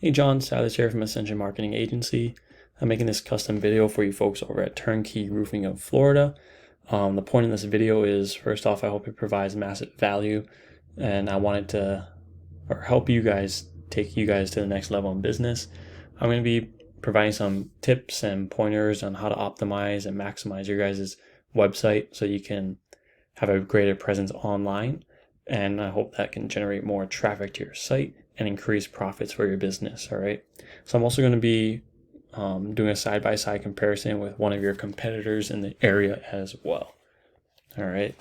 Hey John, Sylas here from Ascension Marketing Agency. I'm making this custom video for you folks over at Turnkey Roofing of Florida. The point of this video is, first off, I hope it provides massive value, and I wanted to help you guys, take you guys to the next level in business. I'm going to be providing some tips and pointers on how to optimize and maximize your guys' website so you can have a greater presence online, and I hope that can generate more traffic to your site and increase profits for your business. All right. So I'm also going to be doing a side-by-side comparison with one of your competitors in the area as well. All right.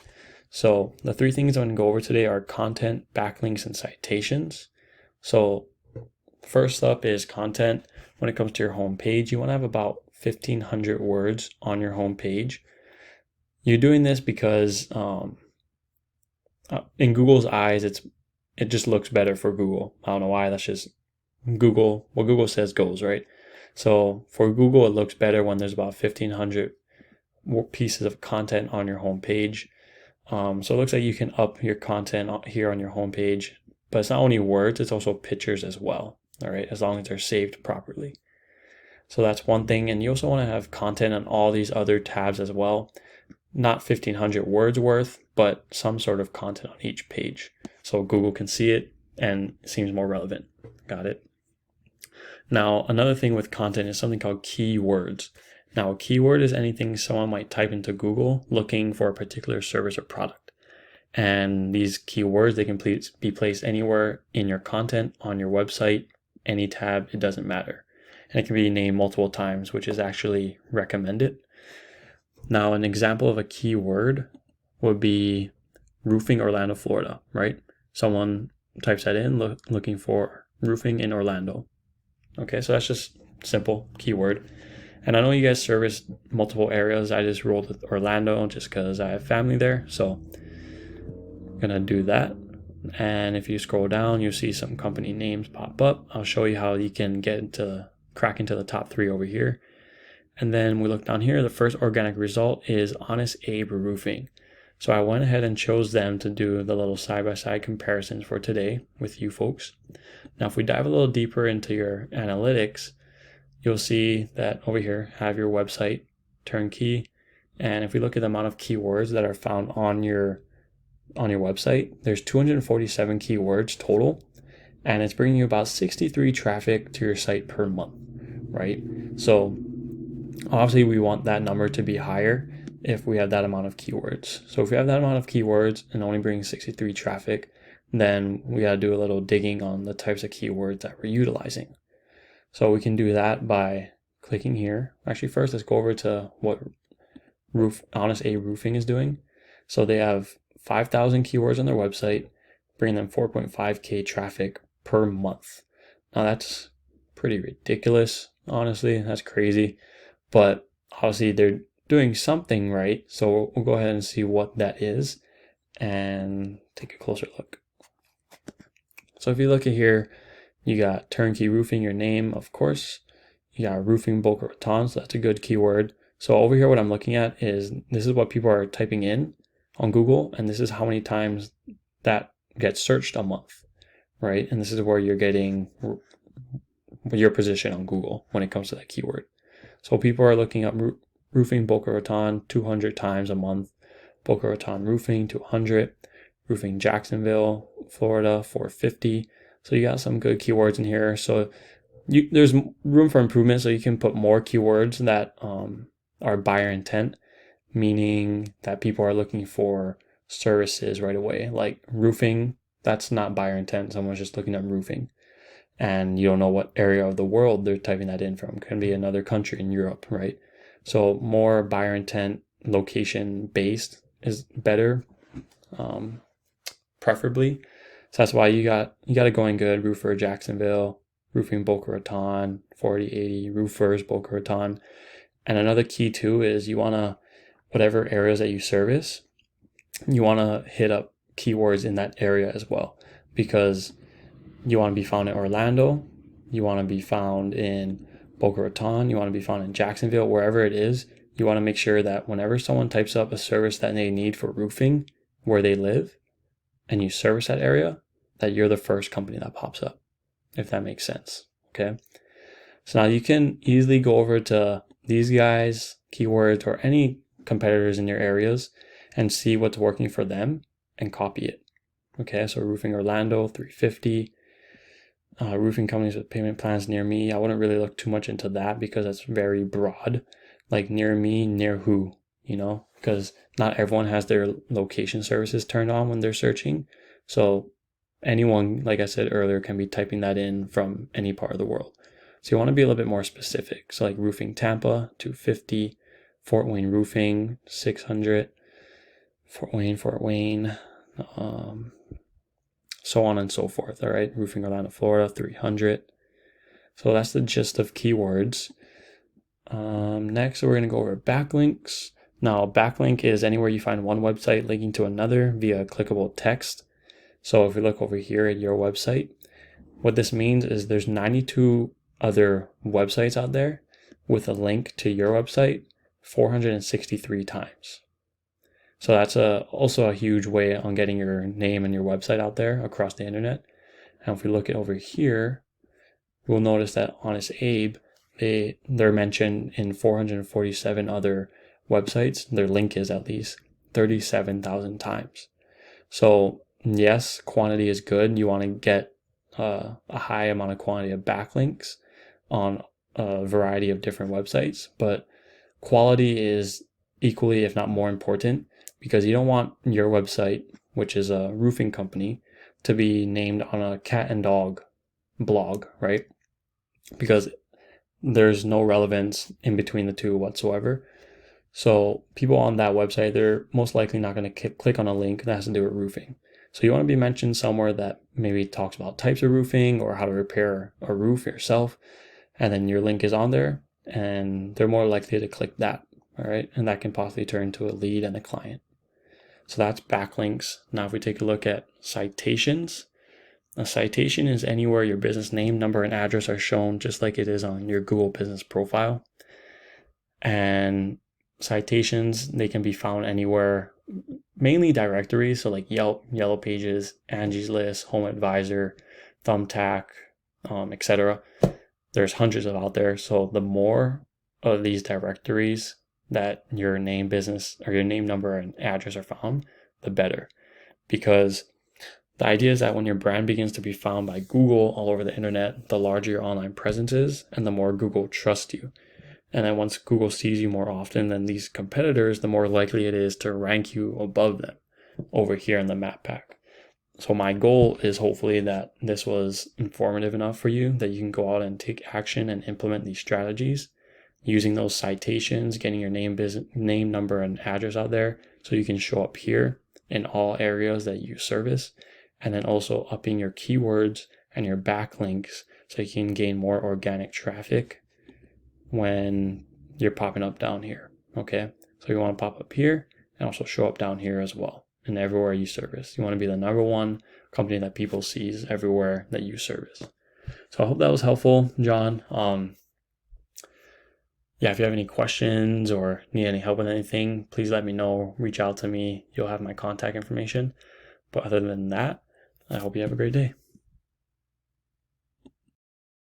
So the three things I'm going to go over today are content, backlinks, and citations. So first up is content. When it comes to your home page, you want to have about 1,500 words on your home page. You're doing this because in Google's eyes, it just looks better for Google. I don't know why. That's just Google. What Google says goes, right? So for Google, it looks better when there's about 1,500 pieces of content on your home page. So it looks like you can up your content here on your home page, but it's not only words, it's also pictures as well. All right, as long as they're saved properly. So that's one thing. And you also want to have content on all these other tabs as well. Not 1,500 words worth, but some sort of content on each page, so Google can see it and it seems more relevant. Got it? Now, another thing with content is something called keywords. Now, a keyword is anything someone might type into Google looking for a particular service or product. And these keywords, they can be placed anywhere in your content, on your website, any tab, it doesn't matter. And it can be named multiple times, which is actually recommended. Now, an example of a keyword would be roofing Orlando, Florida, right? Someone types that in looking for roofing in Orlando. Okay, so that's just simple keyword. And I know you guys service multiple areas. I just rolled with Orlando just because I have family there. So I'm going to do that. And if you scroll down, you'll see some company names pop up. I'll show you how you can crack into the top 3 over here. And then we look down here, the first organic result is Honest Abe Roofing. So I went ahead and chose them to do the little side-by-side comparisons for today with you folks. Now, if we dive a little deeper into your analytics, you'll see that over here, have your website, Turnkey. And if we look at the amount of keywords that are found on your website, there's 247 keywords total, and it's bringing you about 63 traffic to your site per month, right? So obviously, we want that number to be higher if we have that amount of keywords. So if we have that amount of keywords and only bring 63 traffic, then we got to do a little digging on the types of keywords that we're utilizing. So we can do that by clicking here. Actually, first, let's go over to what Honest Abe Roofing is doing. So they have 5,000 keywords on their website, bringing them 4.5K traffic per month. Now that's pretty ridiculous, honestly. That's crazy. But obviously they're doing something right. So we'll go ahead and see what that is and take a closer look. So if you look at here, you got Turnkey Roofing, your name, of course. You got roofing Boca Raton, so that's a good keyword. So over here, what I'm looking at is this is what people are typing in on Google, and this is how many times that gets searched a month, right? And this is where you're getting your position on Google when it comes to that keyword. So people are looking up roofing Boca Raton 200 times a month, Boca Raton roofing 200, roofing Jacksonville, Florida 450. So you got some good keywords in here. So there's room for improvement. So you can put more keywords that are buyer intent, meaning that people are looking for services right away. Like roofing, that's not buyer intent. Someone's just looking at roofing. And you don't know what area of the world they're typing that in from. It can be another country in Europe, right? So more buyer intent, location based is better, preferably. So that's why you got it going good. Roofer Jacksonville, roofing Boca Raton, 4080, roofers Boca Raton. And another key too is you want to, whatever areas that you service, you want to hit up keywords in that area as well, because you want to be found in Orlando, you want to be found in Boca Raton, you want to be found in Jacksonville, wherever it is. You want to make sure that whenever someone types up a service that they need for roofing where they live and you service that area, that you're the first company that pops up, if that makes sense. Okay. So now you can easily go over to these guys, keywords, or any competitors in your areas and see what's working for them and copy it. Okay, so Roofing Orlando, 350. Roofing companies with payment plans near me. I wouldn't really look too much into that because that's very broad. Like near me, near who, because not everyone has their location services turned on when they're searching. So anyone, like I said earlier, can be typing that in from any part of the world. So you want to be a little bit more specific. So like Roofing Tampa, 250, Fort Wayne Roofing, 600, Fort Wayne, so on and so forth. All right, Roofing Orlando, Florida, 300. So that's the gist of keywords. Next, we're going to go over backlinks. Now, backlink is anywhere you find one website linking to another via clickable text. So if we look over here at your website, what this means is there's 92 other websites out there with a link to your website 463 times. So that's also a huge way on getting your name and your website out there across the internet. And if we look at over here, we'll notice that Honest Abe, they're mentioned in 447 other websites. Their link is at least 37,000 times. So yes, quantity is good. You want to get a high amount of quantity of backlinks on a variety of different websites, but quality is equally, if not more important, because you don't want your website, which is a roofing company, to be named on a cat and dog blog, right? Because there's no relevance in between the two whatsoever. So people on that website, they're most likely not going to click on a link that has to do with roofing. So you want to be mentioned somewhere that maybe talks about types of roofing or how to repair a roof yourself. And then your link is on there and they're more likely to click that. All right. And that can possibly turn into a lead and a client. So that's backlinks. Now, if we take a look at citations, a citation is anywhere your business name, number, and address are shown just like it is on your Google business profile. And citations, they can be found anywhere, mainly directories. So like Yelp, Yellow Pages, Angie's List, Home Advisor, Thumbtack, etc. There's hundreds of out there. So the more of these directories that your name, business, or your name, number, and address are found, the better. Because the idea is that when your brand begins to be found by Google all over the internet, the larger your online presence is and the more Google trusts you. And then once Google sees you more often than these competitors, the more likely it is to rank you above them over here in the map pack. So my goal is hopefully that this was informative enough for you that you can go out and take action and implement these strategies using those citations, getting your name, number, and address out there so you can show up here in all areas that you service, and then also upping your keywords and your backlinks so you can gain more organic traffic when you're popping up down here. Okay, so you want to pop up here and also show up down here as well and everywhere you service. You want to be the number one company that people sees everywhere that you service. So I hope that was helpful, John. Yeah, if you have any questions or need any help with anything, please let me know. Reach out to me. You'll have my contact information. But other than that, I hope you have a great day.